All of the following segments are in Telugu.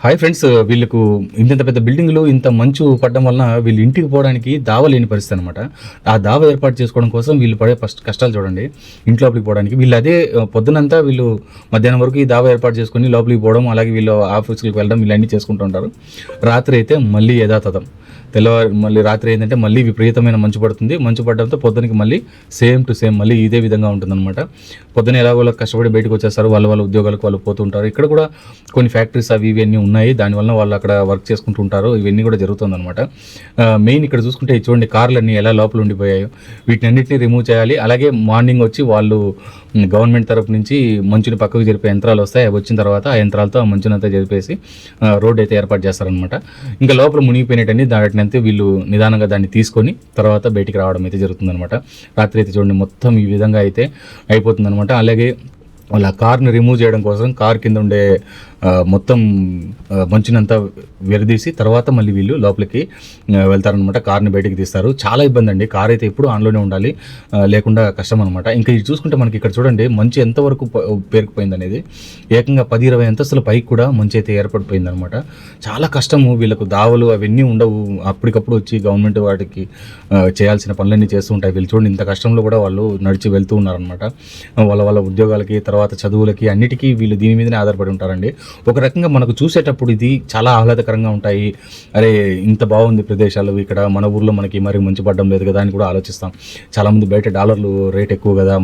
హాయ్ ఫ్రెండ్స్, వీళ్ళకు ఇంత పెద్ద బిల్డింగ్లు ఇంత మంచు పడడం వలన వీళ్ళు ఇంటికి పోవడానికి దావ లేని పరిస్థితి అనమాట. ఆ దావ ఏర్పాటు చేసుకోవడం కోసం వీళ్ళు పడే ఫస్ట్ కష్టాలు చూడండి. ఇంట్లోపలికి పోవడానికి వీళ్ళు అదే పొద్దునంతా వీళ్ళు మధ్యాహ్నం వరకు ఈ దావ ఏర్పాటు చేసుకుని లోపలికి పోవడం, అలాగే వీళ్ళు ఆఫీసులకు వెళ్ళడం వీళ్ళన్నీ చేసుకుంటూ ఉంటారు. రాత్రి అయితే మళ్ళీ యథాతథం, తెల్లవారు మళ్ళీ రాత్రి ఏంటంటే మళ్ళీ విపరీతమైన మంచు పడుతుంది. మంచు పడడంతో పొద్దునకి మళ్ళీ సేమ్ టు సేమ్ మళ్ళీ ఇదే విధంగా ఉంటుందన్నమాట. పొద్దున ఎలాగో కష్టపడి బయటకు వచ్చేస్తారు, వాళ్ళ ఉద్యోగాలకు వాళ్ళు పోతూ ఉంటారు. ఇక్కడ కూడా కొన్ని ఫ్యాక్టరీస్ అవి ఇవన్నీ ఉన్నాయి, దానివల్ల వాళ్ళు అక్కడ వర్క్ చేసుకుంటూ ఉంటారు. ఇవన్నీ కూడా జరుగుతుందన్నమాట. మెయిన్ ఇక్కడ చూసుకుంటే చూడండి, కార్లన్నీ ఎలా లోపల ఉండిపోయాయో, వీటినన్నింటినీ రిమూవ్ చేయాలి. అలాగే మార్నింగ్ వచ్చి వాళ్ళు గవర్నమెంట్ తరపు నుంచి మంచుని పక్కకు జరిపే యంత్రాలు వస్తాయి. అవి వచ్చిన తర్వాత ఆ యంత్రాలతో ఆ మంచునంతా జరిపేసి రోడ్ అయితే ఏర్పాటు చేస్తారనమాట. ఇంకా లోపల మునిగిపోయినట్టని దాటిని అంతే వీళ్ళు నిదానంగా దాన్ని తీసుకొని తర్వాత బయటికి రావడం అయితే జరుగుతుందన్నమాట. రాత్రి అయితే చూడండి మొత్తం ఈ విధంగా అయితే అయిపోతుందన్నమాట. అలాగే వాళ్ళ కార్ని రిమూవ్ చేయడం కోసం కార్ కింద ఉండే మొత్తం మంచునంతా విరదీసి తర్వాత మళ్ళీ వీళ్ళు లోపలికి వెళ్తారనమాట. కార్ని బయటికి తీస్తారు. చాలా ఇబ్బంది అండి. కార్ అయితే ఎప్పుడు ఆన్లోనే ఉండాలి, లేకుండా కష్టం అనమాట. ఇంకా ఇది చూసుకుంటే మనకి ఇక్కడ చూడండి మంచు ఎంతవరకు పేరుకుపోయింది అనేది, ఏకంగా 10-20 అంతస్తుల పైకి కూడా మంచు అయితే ఏర్పడిపోయింది అనమాట. చాలా కష్టము. వీళ్ళకు దావలు అవన్నీ ఉండవు, అప్పటికప్పుడు వచ్చి గవర్నమెంట్ వాటికి చేయాల్సిన పనులన్నీ చేస్తూ ఉంటాయి. వీళ్ళు చూడండి ఇంత కష్టంలో కూడా వాళ్ళు నడిచి వెళ్తూ ఉన్నారనమాట. వాళ్ళ ఉద్యోగాలకి, తర్వాత చదువులకి, అన్నిటికీ వీళ్ళు దీని మీదనే ఆధారపడి ఉంటారండి. ఒక రకంగా మనకు చూసేటప్పుడు ఇది చాలా ఆహ్లాదకరంగా ఉంటాయి. అరే ఇంత బాగుంది ప్రదేశాలు, ఇక్కడ మన ఊర్లో మనకి మరి మంచు పడడం లేదు కదా అని కూడా ఆలోచిస్తాం. చాలామంది బయట డాలర్లు రేట్ ఎక్కువ కదా,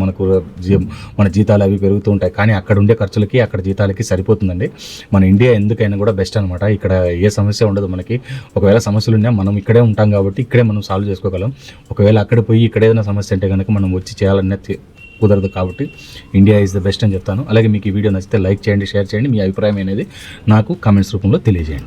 మన జీతాలు అవి పెరుగుతూ ఉంటాయి. కానీ అక్కడ ఉండే ఖర్చులకి అక్కడ జీతాలకి సరిపోతుందండి. మన ఇండియా ఎందుకైనా కూడా బెస్ట్ అనమాట. ఇక్కడ ఏ సమస్య ఉండదు మనకి. ఒకవేళ సమస్యలు ఉన్నా మనం ఇక్కడే ఉంటాం కాబట్టి ఇక్కడే మనం సాల్వ్ చేసుకోగలం. ఒకవేళ అక్కడ పోయి ఇక్కడ ఏదైనా సమస్య అంటే కనుక మనం వచ్చి చేయాలనేది కుదరదు. కాబట్టి ఇండియా ఈజ్ ద బెస్ట్ అని చెప్తాను. అలాగే మీకు ఈ వీడియో నచ్చితే లైక్ చేయండి, షేర్ చేయండి. మీ అభిప్రాయం అనేది నాకు కామెంట్స్ రూపంలో తెలియజేయండి.